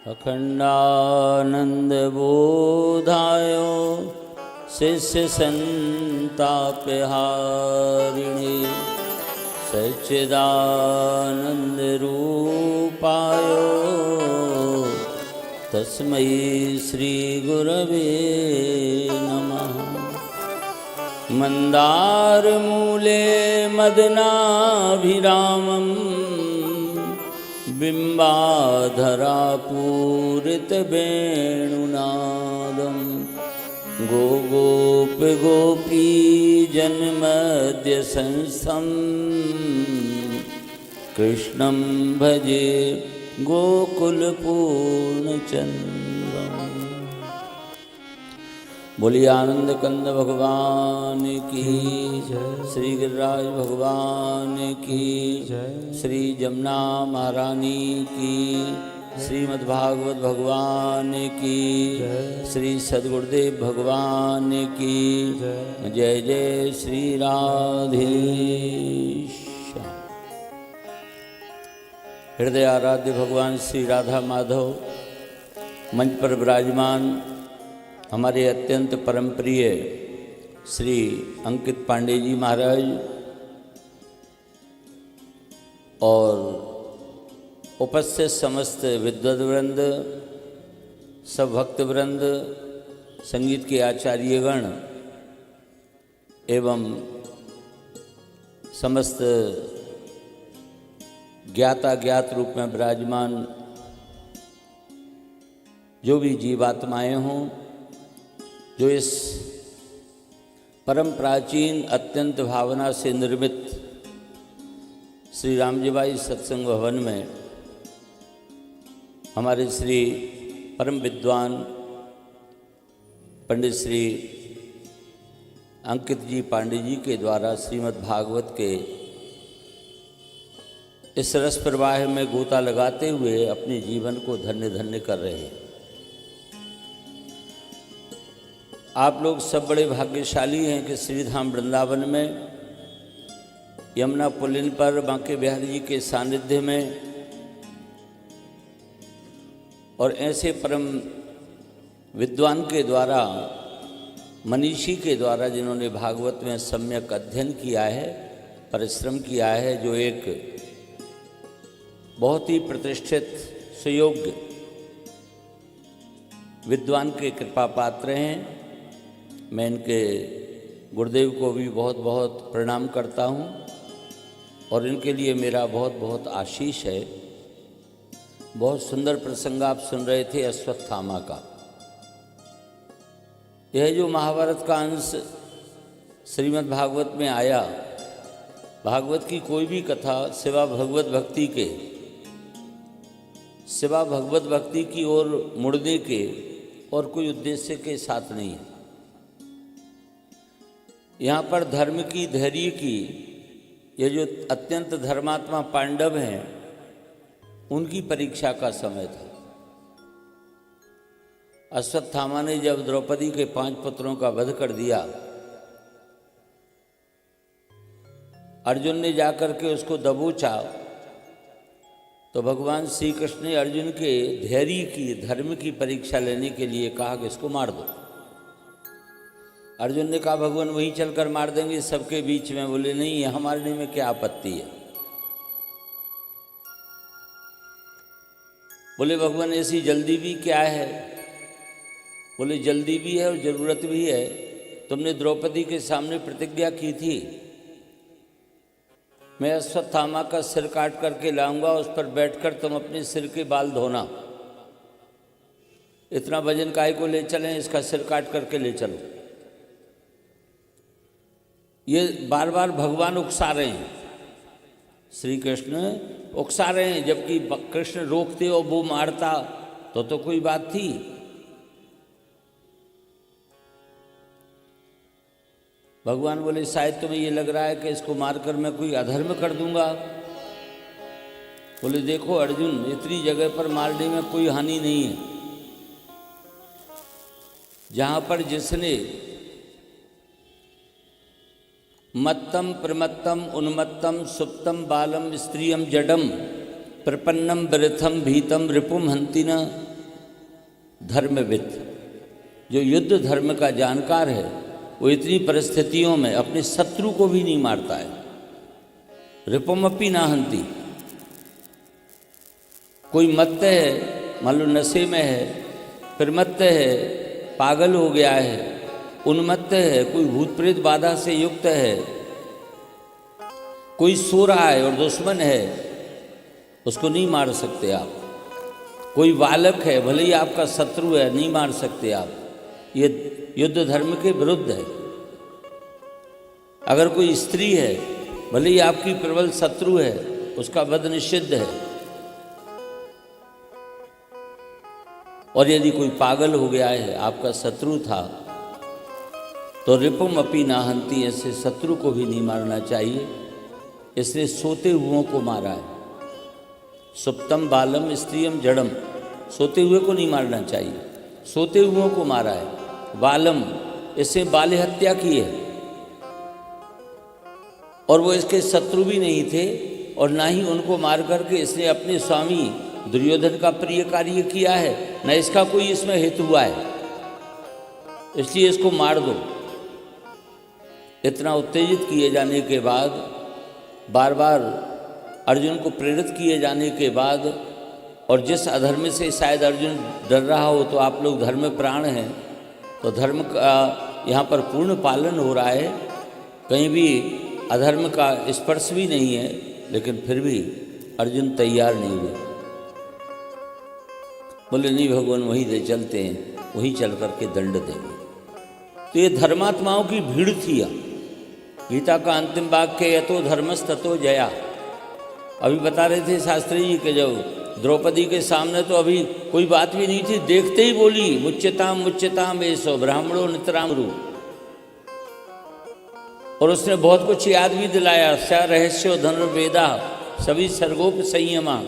अखंडानंदबोधाय शिष्यसंतापहारिणे सच्चिदानन्दरूपाय तस्मै श्रीगुरवे नमः। मन्दारमूले मदनाभिरामं बिम्बाधरापूरितवेणुनादं गोपीजनमध्यसंस्थं कृष्णं भजे गोकुलपूर्णचन्द्रम्। बोलिए आनंद कंद भगवान की जय, श्री गिरिराज भगवान की जय, श्री जमुना महारानी की, श्रीमद्भागवत भगवान की जय, श्री सद्गुरुदेव भगवान की जय। जय जय श्री राधेश। हृदय आराध्य भगवान श्री राधा माधव मंच पर विराजमान हमारे अत्यंत परम प्रिय श्री अंकित पांडे जी महाराज और उपस्थित समस्त विद्वद्वृंद, सब भक्तवृंद, संगीत के आचार्यगण एवं समस्त ज्ञाता ज्ञात रूप में विराजमान जो भी जीवात्माएं हों, जो इस परम प्राचीन अत्यंत भावना से निर्मित श्री रामजीबाई सत्संग भवन में हमारे श्री परम विद्वान पंडित श्री अंकित जी पांडे जी के द्वारा श्रीमद् भागवत के इस रस प्रवाह में गोता लगाते हुए अपने जीवन को धन्य धन्य कर रहे हैं। आप लोग सब बड़े भाग्यशाली हैं कि श्रीधाम वृंदावन में यमुना पुलिन पर बांके बिहारी जी के सानिध्य में और ऐसे परम विद्वान के द्वारा, मनीषी के द्वारा, जिन्होंने भागवत में सम्यक अध्ययन किया है, परिश्रम किया है, जो एक बहुत ही प्रतिष्ठित सुयोग्य विद्वान के कृपा पात्र हैं। मैं इनके गुरुदेव को भी बहुत बहुत प्रणाम करता हूं और इनके लिए मेरा बहुत बहुत आशीष है। बहुत सुंदर प्रसंग आप सुन रहे थे अश्वत्थामा का। यह जो महाभारत का अंश श्रीमद् भागवत में आया, भागवत की कोई भी कथा सिवा भगवत भक्ति के, सिवा भगवत भक्ति की ओर मुड़ने के और कोई उद्देश्य के साथ नहीं है। यहाँ पर धर्म की, धैर्य की, ये जो अत्यंत धर्मात्मा पांडव हैं उनकी परीक्षा का समय था। अश्वत्थामा ने जब द्रौपदी के 5 पुत्रों का वध कर दिया, अर्जुन ने जाकर के उसको दबोचा, तो भगवान श्री कृष्ण ने अर्जुन के धैर्य की, धर्म की परीक्षा लेने के लिए कहा कि इसको मार दो। अर्जुन ने कहा भगवान वहीं चलकर मार देंगे सबके बीच में। बोले नहीं, यहाँ मारने में क्या आपत्ति है। बोले भगवान ऐसी जल्दी भी क्या है। बोले जल्दी भी है और ज़रूरत भी है। तुमने द्रौपदी के सामने प्रतिज्ञा की थी, मैं अश्वत्थामा का सिर काट करके लाऊंगा, उस पर बैठकर तुम अपने सिर के बाल धोना। इतना वजन काहे को ले चलें, इसका सिर काट करके ले चलो। ये बार बार भगवान उकसा रहे हैं, श्री कृष्ण उकसा रहे हैं, जबकि कृष्ण रोकते और वो मारता तो कोई बात थी। भगवान बोले शायद तुम्हें ये लग रहा है कि इसको मारकर मैं कोई अधर्म कर दूंगा। बोले देखो अर्जुन, इतनी जगह पर मारने में कोई हानि नहीं है। जहाँ पर जिसने मत्तम प्रमत्तम उन्मत्तम सुप्तम बालम स्त्रियम जडम प्रपन्नम वृथम भीतम रिपुम हंतिना धर्मविद, जो युद्ध धर्म का जानकार है, वो इतनी परिस्थितियों में अपने शत्रु को भी नहीं मारता है। रिपुमपि नाहंति। कोई मत्त है, मान लो नशे में है, फिर मत्त है, पागल हो गया है, उन्मत्त है, कोई भूत प्रेत बाधा से युक्त है, कोई सो रहा है और दुश्मन है, उसको नहीं मार सकते आप। कोई बालक है, भले ही आपका शत्रु है, नहीं मार सकते आप। ये युद्ध धर्म के विरुद्ध है। अगर कोई स्त्री है, भले ही आपकी प्रबल शत्रु है, उसका वध निषिद्ध है। और यदि कोई पागल हो गया है, आपका शत्रु था, तो रिपुमपि नाहंति, ऐसे शत्रु को भी नहीं मारना चाहिए। इसलिए सोते हुओं को मारा है। सुप्तम बालम स्त्रियम जड़म, सोते हुए को नहीं मारना चाहिए, सोते हुओं को मारा है। बालम, इससे बाल्य हत्या की है, और वो इसके शत्रु भी नहीं थे, और ना ही उनको मार करके इसने अपने स्वामी दुर्योधन का प्रिय कार्य किया है, न इसका कोई इसमें हित हुआ है, इसलिए इसको मार दो। इतना उत्तेजित किए जाने के बाद, बार बार अर्जुन को प्रेरित किए जाने के बाद, और जिस अधर्म से शायद अर्जुन डर रहा हो, तो आप लोग धर्म प्राण हैं, तो धर्म का यहाँ पर पूर्ण पालन हो रहा है, कहीं भी अधर्म का स्पर्श भी नहीं है, लेकिन फिर भी अर्जुन तैयार नहीं हुए। बोले नहीं भगवान, वहीं ले चलते हैं, वहीं चल करके दंड देंगे। तो ये धर्मात्माओं की भीड़ थी। गीता का अंतिम वाक्य यतो धर्मस् ततो जया। अभी बता रहे थे शास्त्री जी के, जब द्रौपदी के सामने तो अभी कोई बात भी नहीं थी, देखते ही बोली मुच्यताम ऐसो ब्राह्मणों नितरामरु। और उसने बहुत कुछ याद भी दिलाया, स रहस्यो धनुर्वेदा सभी सर्गोप संयमा।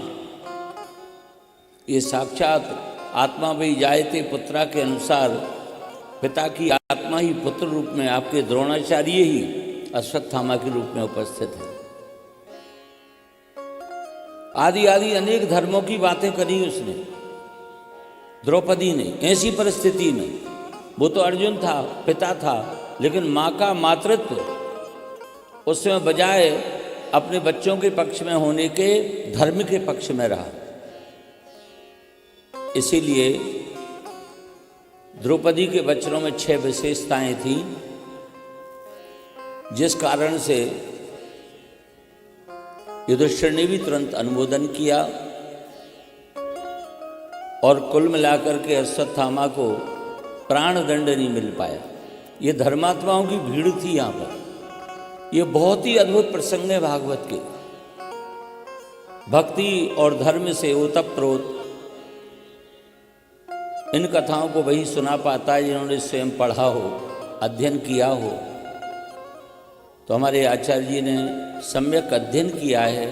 ये साक्षात आत्मा भी जायते पुत्रा के अनुसार पिता की आत्मा ही पुत्र रूप में आपके द्रोणाचार्य ही अश्वत्थामा के रूप में उपस्थित है। आदि आदि अनेक धर्मों की बातें करी उसने, द्रौपदी ने। ऐसी परिस्थिति में वो तो अर्जुन था, पिता था, लेकिन माँ का मातृत्व उसमें बजाय अपने बच्चों के पक्ष में होने के धर्म के पक्ष में रहा। इसीलिए द्रौपदी के वचनों में 6 विशेषताएं थीं, जिस कारण से युधिष्ठिर ने भी तुरंत अनुमोदन किया, और कुल मिलाकर के अश्वत्थामा को प्राणदंड नहीं मिल पाया। ये धर्मात्माओं की भीड़ थी यहाँ पर। ये बहुत ही अद्भुत प्रसंग है भागवत के। भक्ति और धर्म से ओतप्रोत इन कथाओं को वही सुना पाता है जिन्होंने स्वयं पढ़ा हो, अध्ययन किया हो। तो हमारे आचार्य जी ने सम्यक अध्ययन किया है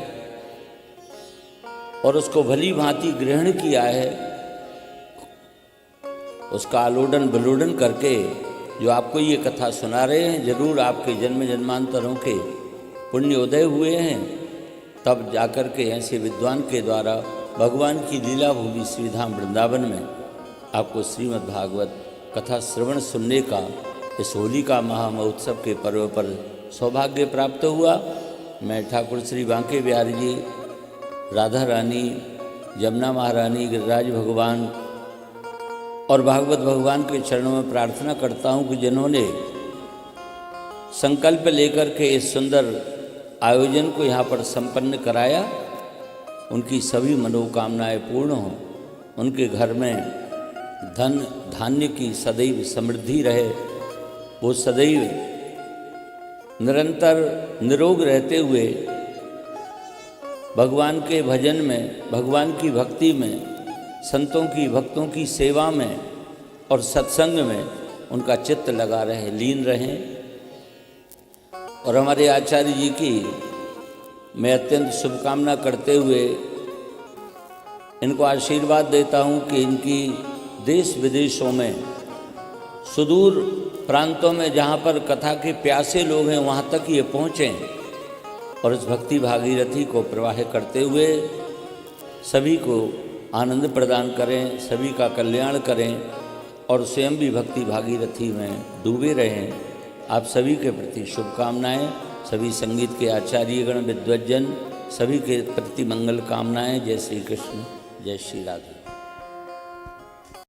और उसको भली भांति ग्रहण किया है। उसका आलोडन विलोडन करके जो आपको ये कथा सुना रहे हैं, जरूर आपके जन्म जन्मांतरों के पुण्य उदय हुए हैं, तब जाकर के ऐसे विद्वान के द्वारा भगवान की लीला भूमि श्रीधाम वृंदावन में आपको श्रीमद् भागवत कथा श्रवण सुनने का इस होली का महामहोत्सव के पर्व पर सौभाग्य प्राप्त हुआ। मैं ठाकुर श्री बांके बिहारी जी, राधा रानी, जमुना महारानी, गिरिराज भगवान और भागवत भगवान के चरणों में प्रार्थना करता हूँ कि जिन्होंने संकल्प लेकर के इस सुंदर आयोजन को यहाँ पर संपन्न कराया, उनकी सभी मनोकामनाएं पूर्ण हों, उनके घर में धन धान्य की सदैव समृद्धि रहे, वो सदैव निरंतर निरोग रहते हुए भगवान के भजन में, भगवान की भक्ति में, संतों की भक्तों की सेवा में और सत्संग में उनका चित्त लगा रहे, लीन रहें। और हमारे आचार्य जी की मैं अत्यंत शुभकामना करते हुए इनको आशीर्वाद देता हूँ कि इनकी देश विदेशों में, सुदूर प्रांतों में जहाँ पर कथा के प्यासे लोग हैं, वहाँ तक ये पहुँचें और इस भक्ति भागीरथी को प्रवाह करते हुए सभी को आनंद प्रदान करें, सभी का कल्याण करें और स्वयं भी भक्ति भागीरथी में डूबे रहें। आप सभी के प्रति शुभकामनाएं। सभी संगीत के आचार्यगण, विद्वज्जन, सभी के प्रति मंगल कामनाएं। जय श्री कृष्ण, जय श्री राधे।